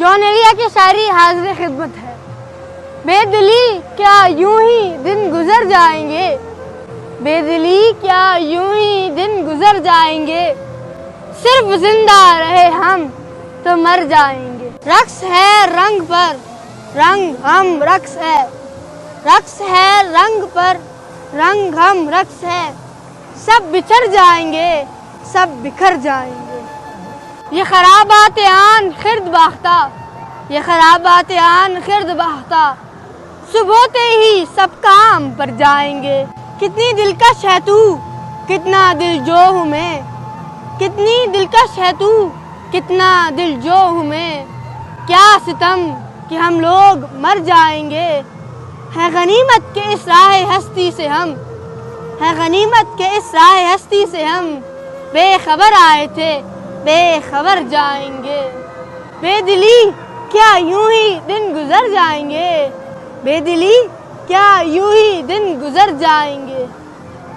جون ایلیا کی شاعری حاضر خدمت ہے۔ بے دلی کیا یوں ہی دن گزر جائیں گے، بے دلی کیا یوں ہی دن گزر جائیں گے، صرف زندہ رہے ہم تو مر جائیں گے۔ رقص ہے رنگ پر رنگ ہم رقص ہے، رقص ہے رنگ پر رنگ ہم رقص ہے، سب بچھڑ جائیں گے سب بکھر جائیں گے۔ یہ خرابات آن خرد باختہ، یہ خرابات آن خرد باختہ، صبح ہوتے ہی سب کام پر جائیں گے۔ کتنی دلکش ہے تو کتنا دل جو ہوں میں، کتنی دلکش ہے تو کتنا دل جو ہوں میں، کیا ستم کہ ہم لوگ مر جائیں گے۔ ہے غنیمت کہ اس راہ ہستی سے ہم، ہے غنیمت کہ اس راہ ہستی سے ہم بے خبر آئے تھے بے خبر جائیں گے۔ بے دلی کیا یوں ہی دن گزر جائیں گے، بے دلی کیا یوں ہی دن گزر جائیں گے۔